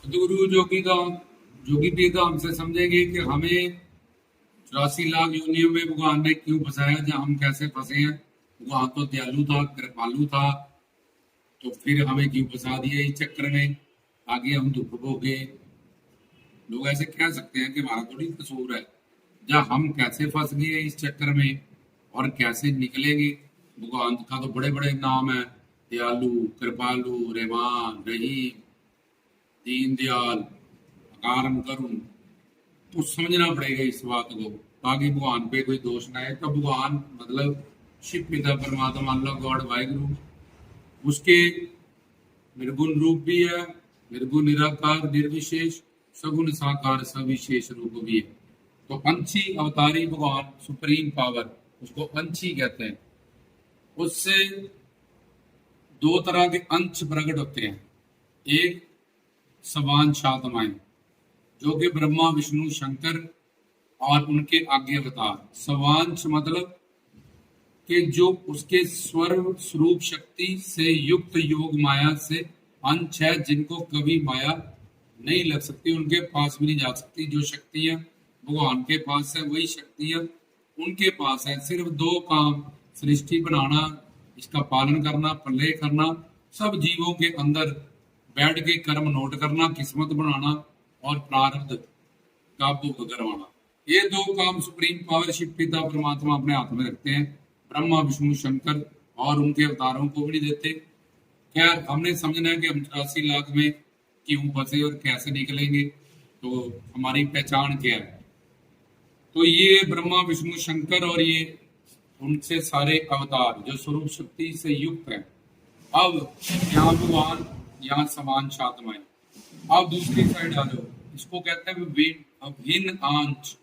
सदगुरु जोगी भी तो हमसे समझेंगे कि हमें 84 लाख योनियों में भगवान ने क्यों फंसाया, जहाँ हम कैसे फंसे हैं। भगवान तो दयालु था, कृपालु था, तो फिर हमें क्यों फंसा दिया इस चक्कर में। आगे हम दुख भोगे। लोग ऐसे कह सकते हैं कि हमारा थोड़ी कसूर है, जहाँ हम कैसे फंस गए इस चक्कर में और कैसे निकलेंगे। भगवान का तो बड़े बड़े नाम है, दयालु, कृपालु, रहमान, रहीम, दीन दयाल, अकारम करुण। तो समझना पड़ेगा इस बात को, ताकि भगवान पे कोई दोष ना आए। तो भगवान मतलब शिव पिता परमात्मा, अल्लाह गॉड वाहिगुरु, उसके निर्गुण रूप भी है, निर्गुण निराकार निर्विशेष, सगुण साकार सविशेष रूप भी है। तो अंशी अवतारी भगवान, सुप्रीम पावर, उसको अंशी कहते हैं। उससे दो तरह के अंश प्रकट होते हैं। एक सवांश आत्माएं, जो कि ब्रह्मा विष्णु शंकर और उनके आगे अवतार। सवांश मतलब कि जो उसके स्वर स्वरूप शक्ति से युक्त योग माया से अंश है, जिनको कभी माया नहीं लग सकती, उनके पास भी नहीं जा सकती। जो शक्तियां भगवान के पास है, वही शक्तियां उनके पास है। सिर्फ दो काम, सृष्टि बनाना, इसका पालन करना, प्रलय करना, सब जीवों के अंदर बैठ के कर्म नोट करना, किस्मत बनाना और प्रारब्ध का भोग करवाना। ये दो काम सुप्रीम पावर शिव पिता परमात्मा अपने हाथ में रखते हैं। ब्रह्मा विष्णु शंकर और उनके अवतारों को भी नहीं देते। खैर, हमने समझना है कि हम 84 लाख में क्यों फंसे और कैसे निकलेंगे, तो हमारी पहचान क्या है। तो ये ब्रह्मा विष्णु शंकर और ये उनसे सारे अवतार जो स्वरूप शक्ति से युक्त है। अब यहाँ भगवान, यहाँ समान आत्माएं। अब दूसरी साइड आ जाओ, इसको कहते हैं अभिन्न अंश,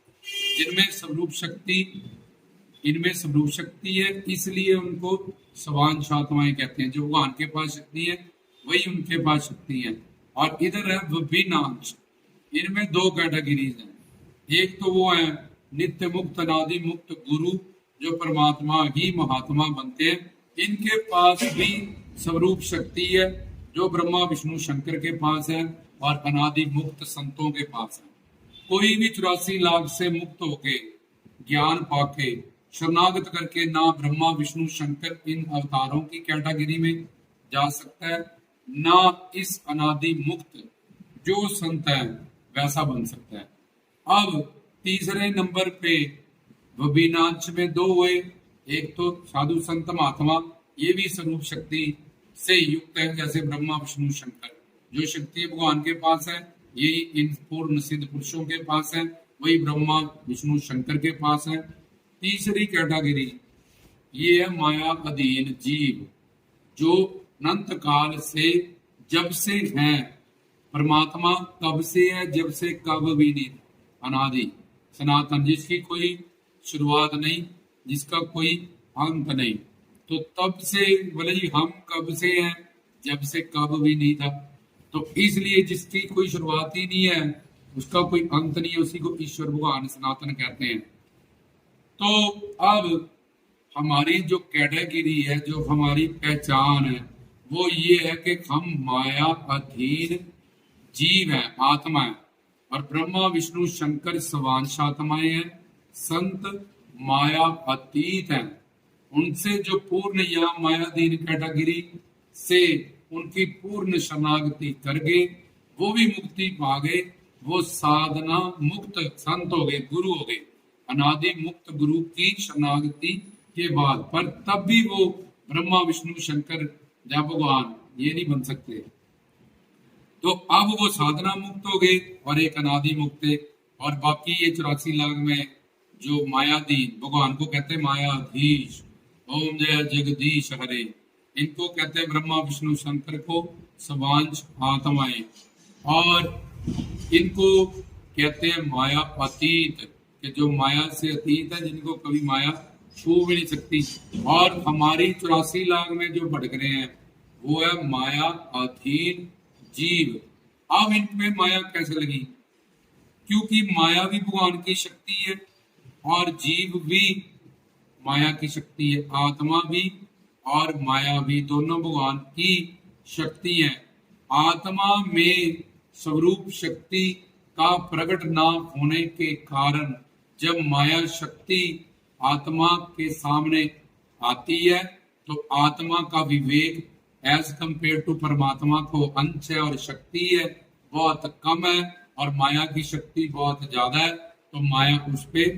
जिनमें स्वरूप शक्ति, इनमें स्वरूप शक्ति है, इसलिए उनको सवांश आत्माएं कहते हैं। जो भगवान के पास शक्ति है, वही उनके पास शक्ति है। और इधर है विभिन्न अंश। इनमें दो कैटेगरीज हैं। एक तो वो है नित्य मुक्त अनादि मुक्त गुरु, जो परमात्मा ही महात्मा बनते हैं। इनके पास भी स्वरूप शक्ति है, जो ब्रह्मा विष्णु शंकर के पास है और अनादि मुक्त संतों के पास है। कोई भी 84 लाख से मुक्त होके, ज्ञान पाके, शरणागत करके ना ब्रह्मा विष्णु शंकर इन अवतारों की कैटेगरी में जा सकता है, ना इस अनादि मुक्त जो संत है वैसा बन सकता है। अब तीसरे नंबर पे विभिन्नांश में दो हुए। एक तो साधु संत महात्मा, ये भी स्वरूप शक्ति से युक्त है, जैसे ब्रह्मा विष्णु शंकर। जो शक्ति भगवान के पास है, यही इन पूर्ण सिद्ध पुरुषों के पास है, वही ब्रह्मा विष्णु शंकर के पास है। तीसरी कैटेगरी ये है माया अधीन जीव, जो अनंत काल से, जब से है। परमात्मा कब से है, जब से कब भी नहीं, अनादि सनातन, जिसकी कोई शुरुआत नहीं, जिसका कोई अंत नहीं। तो तब से बोले जी, हम कब से हैं, जब से कब भी नहीं था। तो इसलिए जिसकी कोई शुरुआत ही नहीं है, उसका कोई अंत नहीं है, उसी को ईश्वर भगवान सनातन कहते हैं। तो अब हमारी जो कैटेगरी है, जो हमारी पहचान है, वो ये है कि हम माया अधीन जीव है, आत्मा है। और ब्रह्मा विष्णु शंकर सवांश आत्माएं हैं, संत माया अतीत हैं। उनसे जो पूर्ण या मायाधीन कैटेगरी से उनकी पूर्ण शरणागति कर गए, वो भी मुक्ति पा गए। वो साधना मुक्त संत हो गए, गुरु हो गए, अनादि मुक्त गुरु की शरणागति के बाद। पर तब भी वो ब्रह्मा विष्णु शंकर या भगवान ये नहीं बन सकते। तो अब वो साधना मुक्त हो गए और एक अनादि मुक्त है। और बाकी ये 84 लाख में जो मायाधीन, भगवान को कहते हैं मायाधीश, ओम जय जगदीश हरे। इनको कहते हैं ब्रह्मा विष्णु शंकर को सवांश आत्माएं। और इनको कहते हैं माया अतीत, कि जो माया से अतीत है, जिनको कभी माया छू भी नहीं सकती। और हमारी 84 लाख में जो भटक रहे हैं, वो है माया अधीन जीव। अब इनमें माया कैसे लगी? क्योंकि माया भी भगवान की शक्ति है और जीव भी माया की शक्ति है। आत्मा भी और माया भी दोनों भगवान की शक्ति है। आत्मा में स्वरूप शक्ति का प्रकट ना होने के कारण जब माया शक्ति आत्मा के सामने आती है तो आत्मा का विवेक एज कंपेयर टू परमात्मा को अंश है और शक्ति है बहुत कम है, और माया की शक्ति बहुत ज्यादा है, तो माया उस पर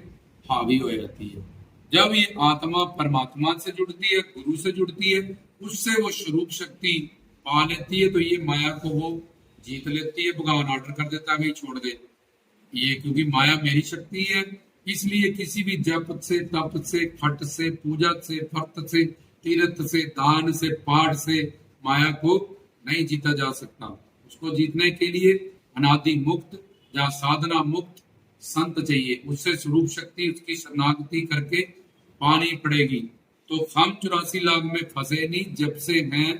हावी हो जाती है। जब ये आत्मा परमात्मा से जुड़ती है, गुरु से जुड़ती है, उससे वो स्वरूप शक्ति पा लेती है, तो ये माया को वो जीत लेती है। भगवान ऑर्डर कर देता है भाई छोड़ दे ये, क्योंकि माया मेरी शक्ति है, इसलिए किसी भी जप से, तप से, खट से, पूजा से, भक्त से, तीर्थ से, दान से, पाठ से माया को नहीं जीता जा सकता। उसको जीतने के लिए अनादि मुक्त या साधना मुक्त संत चाहिए, उससे स्वरूप शक्ति उसकी शरणागति करके पानी पड़ेगी। तो हम 84 लाख में फंसे नहीं, जब से हैं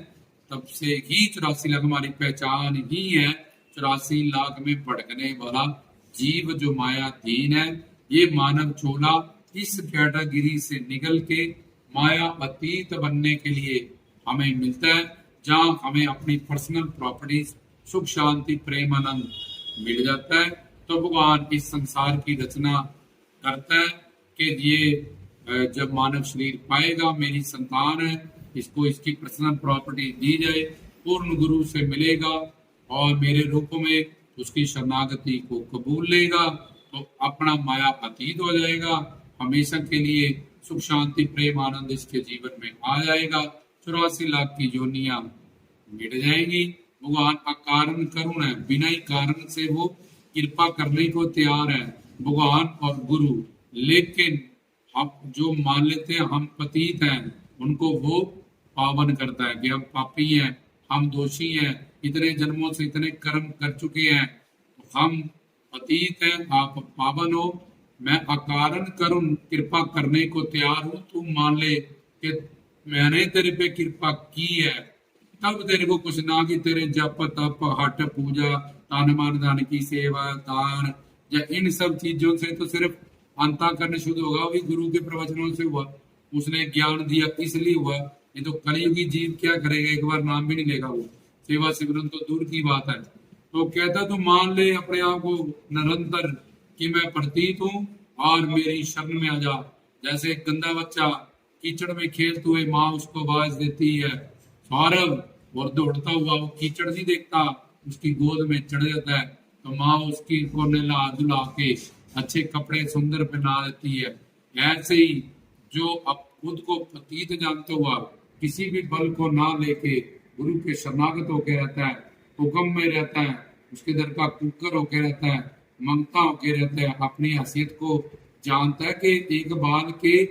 तब से ही 84 लाख हमारी पहचान ही है। 84 लाख में भटकने वाला जीव जो मायाधीन है, ये मानव चोला इस कैटेगरी से निकल के माया अतीत बनने के लिए हमें मिलता है, जहां हमें अपनी पर्सनल प्रॉपर्टीज सुख शांति प्रेम आनंद मिल जाता है। तो भगवान इस संसार की रचना करता है कि ये जब मानव शरीर पाएगा, मेरी संतान है, इसको इसकी पर्सनल प्रॉपर्टी दी जाए, पूर्ण गुरु से मिलेगा और मेरे रूप में उसकी शरणागति को कबूल लेगा, तो अपना माया अतीत हो जाएगा, हमेशा के लिए सुख शांति प्रेम आनंद इसके जीवन में आ जाएगा। 84 लाख की योनियां मिट जाएंगी। भगवान अकारण करुण है, बिना ही कारण से वो कृपा करने को तैयार है, भगवान और गुरु। लेकिन हम जो मान लेते हैं हम पतित हैं, उनको वो पावन करता है कि हम पापी हैं, हम दोषी हैं, इतने जन्मों से इतने कर्म कर चुके हैं, हम पतित हैं, आप पावन हो। मैं अकारण करुण कृपा करने को तैयार हूं, तू मान ले कि मैंने तेरे पे कृपा की है, तब तेरे को कुछ ना कि तेरे जप तप हट पूजा तान मान धन की सेवा दान या इन सब चीजों से तो सिर्फ अंतःकरण शुद्ध होगा, भी गुरु के प्रवचनों से हुआ, उसने ज्ञान दिया इसलिए हुआ। ये तो कलियुगी जीव क्या करेगा, एक बार नाम भी नहीं लेगा वो, सेवा सिमरन तो दूर की बात है। तो कहता तू मान ले अपने आप को निरंतर कि मैं प्रतीत हूँ और मेरी शरण में आ जा। जैसे एक गंदा बच्चा कीचड़ में खेलते हुए माँ उसको आवाज देती है सौरभ, और दौड़ता हुआ वो कीचड़ नहीं देखता, उसकी गोद में चढ़ जाता है, तो माँ उसकी को नहला धुला के अच्छे कपड़े सुंदर पहना देती है। ऐसे ही जो अब खुद को प्रतीत जानते हुआ किसी भी बल को ना लेके गुरु के शरणागत होकर रहता है, हुक्म में रहता है, उसके दर का कुकर होकर रहता है, मंगता होकर रहता है, अपनी हैसियत को जानता है कि एक बाल के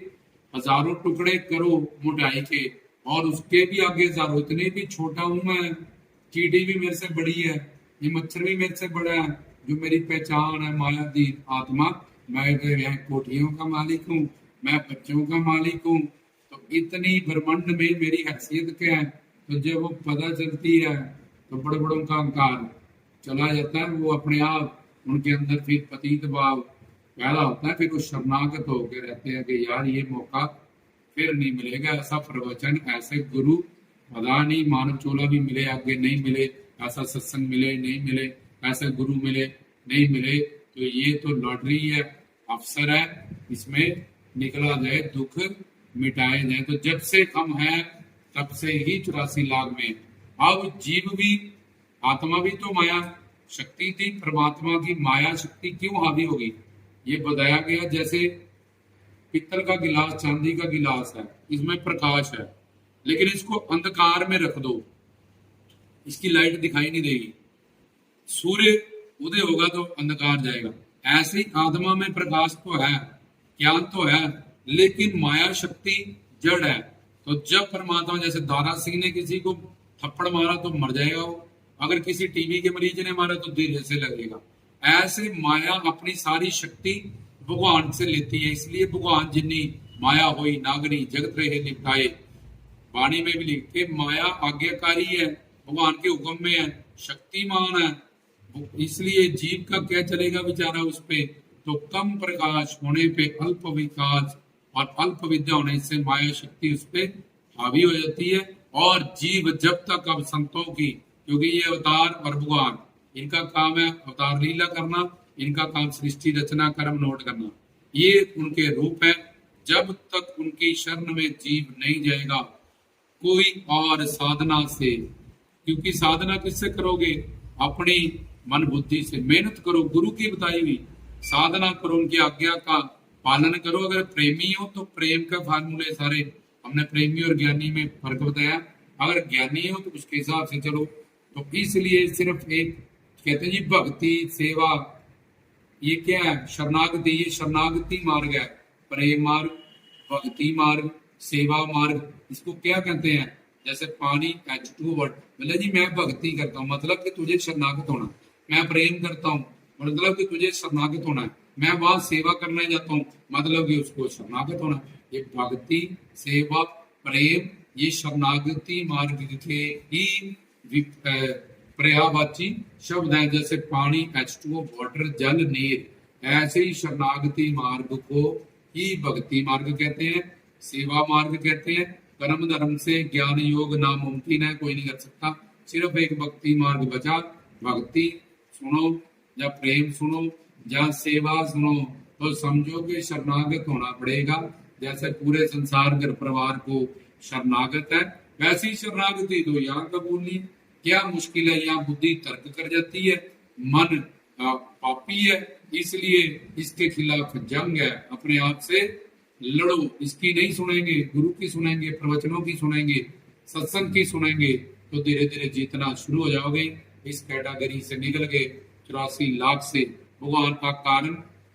1000 टुकड़े करो मोटाई के और उसके भी आगे 1000, इतने भी छोटा हूं मैं, चींटी भी मेरे से बड़ी है, ये मच्छर भी मेरे से बड़ा है, जो मेरी पहचान है मायाधीन आत्मा, मैं कोठियों का मालिक हूँ, मैं बच्चों का मालिक हूँ। तो इतनी ब्रह्मांड में मेरी हैसियत क्या है, तो जब वो पता चलती है तो बड़े बड़ों का अहंकार चला जाता है, वो अपने आप उनके अंदर फिर पतित भाव पैदा होता है, फिर वो शरणागत होकर रहते हैं कि यार ये मौका फिर नहीं मिलेगा, ऐसा प्रवचन ऐसे गुरु पता नहीं, मानव चोला भी मिले आगे नहीं मिले, ऐसा सत्संग मिले नहीं मिले, ऐसे गुरु मिले नहीं मिले, तो ये तो लॉटरी है, अवसर है, इसमें निकला जाए, दुख मिटाए जाए। तो जब से हम हैं तब से ही 84 लाख में। अब जीव भी आत्मा भी तो माया शक्ति थी, परमात्मा की माया शक्ति क्यों हावी होगी, ये बताया गया। जैसे पित्तल का गिलास चांदी का गिलास है, इसमें प्रकाश है, लेकिन इसको अंधकार में रख दो, इसकी लाइट दिखाई नहीं देगी, सूर्य उदय होगा तो अंधकार जाएगा। ऐसे ही आत्मा में प्रकाश तो है, ज्ञान तो है, लेकिन माया शक्ति जड़ है। तो जब परमात्मा, जैसे दारा सिंह ने किसी को थप्पड़ मारा तो मर जाएगा वो, अगर किसी टीबी के मरीज ने मारा तो धीरे से लगेगा। ऐसे माया अपनी सारी शक्ति भगवान से लेती है, इसलिए भगवान जिन्नी माया होई नागरी जगत रहे निपटाए, वाणी में भी लिखते माया आज्ञाकारी है, भगवान के हुक्म में है, शक्तिमान है, इसलिए जीव का क्या चलेगा बेचारा उस पे। तो कम प्रकाश होने पे अल्प विकास और अल्प विद्या होने से माया शक्ति उस पे हावी हो जाती है। और जीव जब तक अब संतों की, क्योंकि ये अवतार और भगवान इनका काम है अवतार लीला करना, इनका काम सृष्टि रचना कर्म नोट करना, ये उनके रूप है। जब तक उनकी शरण में जीव नहीं जाएगा कोई और साधना से, क्योंकि साधना किससे करोगे? अपनी मन बुद्धि से। मेहनत करो, गुरु की बताई हुई साधना करो, उनकी आज्ञा का पालन करो। अगर प्रेमी हो तो प्रेम का फार्मूले सारे हमने प्रेमी और ज्ञानी में फर्क बताया। अगर ज्ञानी हो तो उसके हिसाब से चलो। तो इसलिए सिर्फ एक कहते हैं जी भक्ति सेवा, ये क्या है? शरणागति। ये शरणागति मार्ग है। प्रेम मार्ग, भक्ति मार्ग, सेवा मार्ग, इसको क्या कहते हैं? जैसे पानी H2 वर्ड, मतलब जी मैं भक्ति करता हूँ, मतलब कि तुझे शरणागत होना। मैं प्रेम करता हूँ, मतलब कि तुझे शरणागत होना है। मैं वहां सेवा करने जाता हूँ, मतलब कि उसको शरणागत होना। ये भक्ति सेवा प्रेम ये शरणागति मार्ग के ही पर्यायवाची शब्द है। जैसे पानी H2O वाटर जल नीर, ऐसे ही शरणागति मार्ग को ही भक्ति मार्ग कहते हैं, सेवा मार्ग कहते हैं। कर्म धर्म से ज्ञान योग नामुमकिन है, कोई नहीं कर सकता। सिर्फ एक भक्ति मार्ग बचा। भक्ति सुनो या प्रेम सुनो या सेवा सुनो तो समझो कि शरणागत होना पड़ेगा। जैसे पूरे संसार घर परिवार को शरणागत है, वैसी शरणागति तो यहाँ कबूल। क्या मुश्किल है? यहाँ बुद्धि तर्क कर जाती है, मन पापी है, इसलिए इसके खिलाफ जंग है। अपने आप से लड़ो, इसकी नहीं सुनेंगे, गुरु की सुनेंगे, प्रवचनों की सुनेंगे, सत्संग की सुनेंगे, तो धीरे धीरे जीतना शुरू हो जाओगे। इस कैटेगरी से निकल के 84 लाख से भगवान का कारण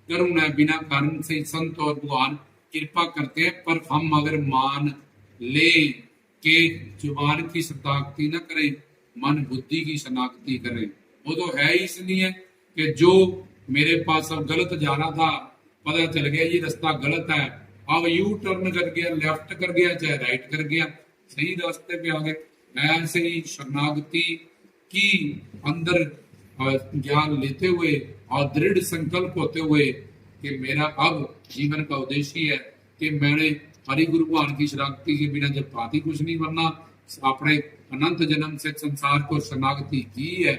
करुण है। बिना कारण से संत और भगवान कृपा करते हैं, पर हम अगर मान ले के जुबान की शताक्ति न करें, मन बुद्धि की शनाख्ती करें। वो तो है इसलिए कि जो मेरे पास अब गलत जा रहा था, पता चल गया ये रास्ता गलत है, अब यू टर्न कर गया, लेफ्ट कर गया चाहे राइट कर गया, सही रास्ते पे आ गए। ऐसे ही शरणागति की अंदर ज्ञान लेते हुए और दृढ़ संकल्प होते हुए कि मेरा अब जीवन का उद्देश्य है कि मैंने हरि गुरु भगवान की शरणागति के बिना जब बात ही कुछ नहीं बनना। अपने अनंत जन्म से संसार को शरणागति की है,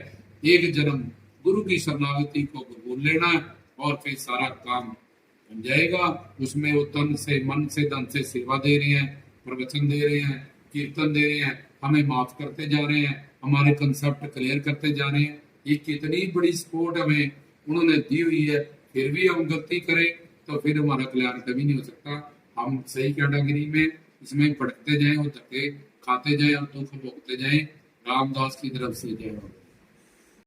एक जन्म गुरु की शरणागति को कबूल लेना और फिर सारा काम बन जाएगा। उसमें वो तन से मन से धन से सेवा दे रहे हैं, प्रवचन दे रहे हैं, कीर्तन दे रहे हैं, हमें माफ करते जा रहे हैं, हमारे कंसेप्ट क्लियर करते जा रहे हैं। ये कितनी बड़ी सपोर्ट हमें उन्होंने दी हुई है। फिर भी हम गलती करें तो फिर हमारा कल्याण कभी नहीं हो सकता। हम सही कैटेगरी में इसमें भटकते जाएं और धक्के खाते जाएं और दुख भोगते जाएं। रामदास की तरफ से जय हो।